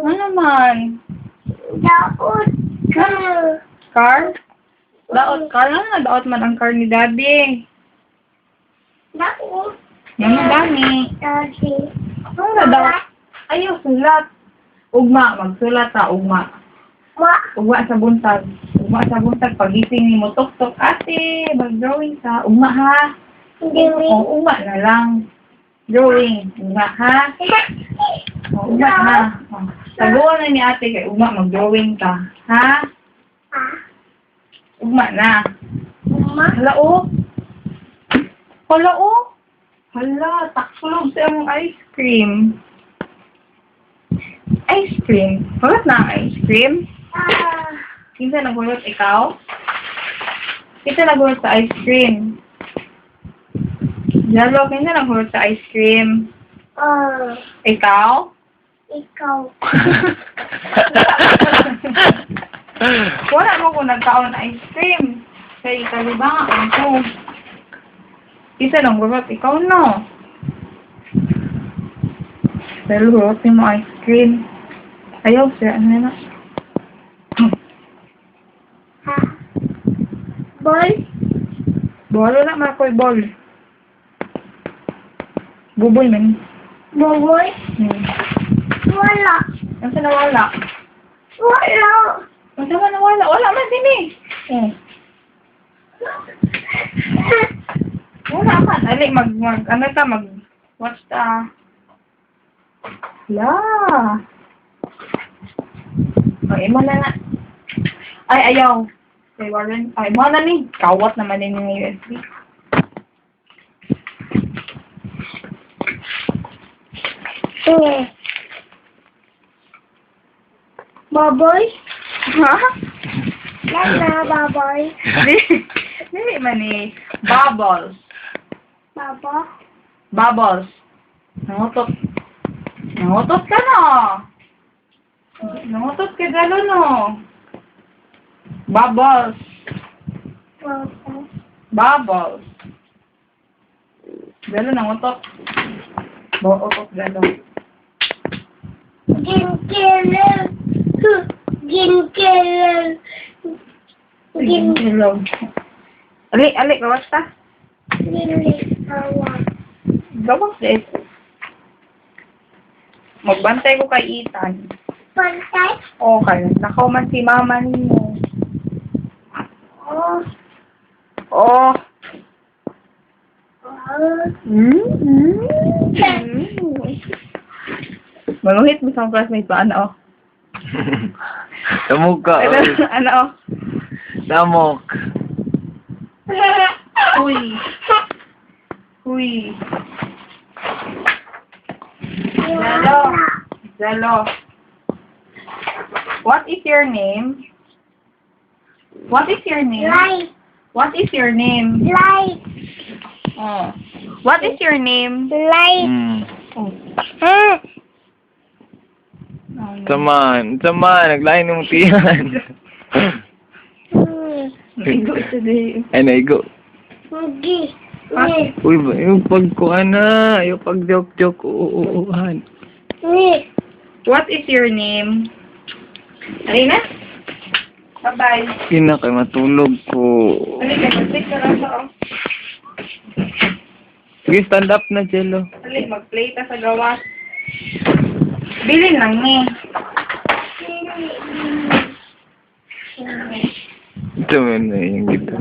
Ano naman? Daot ka. Car? Daot car? Ano na daot man ang car ni Daddy? Daot. Yan na dami. Daddy. Ano na daot? Ayaw, sulat. Ugma, magsulat ta, ugma. Ugma sa buntag. Ugma sa buntag. Pagising ni mo, tok-tok, ate, mag-drawing ka. Ugma ha. O, ugma na lang. Drawing. Ugma ha. O, ugma ha. Saguan na ni ate kay ugma, mag-drawing ka. Ha? Ugma na. Hala o. Hala o. Hala, taksulog sa among ice cream. Ice cream? Hulot na ang ice cream? Kinsa nagulot ikaw? Kinsa nagulot sa ice cream? Jalo, kinsa nagulot sa ice cream? Ikaw? Ikaw. Wala mo kung nagkaon ice cream. Kaya ikalibangan ko. Kinsa nagulot? Ikaw no? Pero hulot mo ice cream. Ayaw siya. Ano na? Ball? Ball? Wala man ako'y ball. Buboy man. Boboy? Wala. Ano sa nawala? Wala. Ano sa nawala? Wala man din eh. Wala man. Ali, ano ka, watch ta. Yeah. Ay, mo na na. Ay, ayaw. Kay Warren. Ay, mo na ni. Kawat naman din yung USB. Baboy? Ha? Lala, baboy. Dili man ni. Bubbles. Babo? Bubbles. Nangutot. Nangutot ka no. Nangutot ka galo no. Bubbles. Babo. Bubbles. Galo nangutot. Bootot galo. Ginkelel. Ginkelel. Ginkelel. Ali, gawas ta. Ginkelel. Gawas din. Magbantay ko kay Ethan. Pantay? Okay. Nakaw man si mama niyo. Oh. Oh. Maluhit mo sa classmate pa, ano? Damog ka. Ano? Damog. Uy. Uy. Zalo. What is your name? What is your name? Light. What is your name? Light. Oh. What is your name? Light. Oh. Taman. Naglain ng tiyan. Naigo today. Ay, naigo. Hindi. Uy, yung pagkuhan na. Yung pag-joke-joke. Uuuhan. What is your name? Alina? Bye-bye. Kaya matulog ko. Alika, mag-play ka lang sa Sige, stand up na, Jello. Alika, mag-play ta sa gawas. Bilin lang ni. Ito man na yung gito.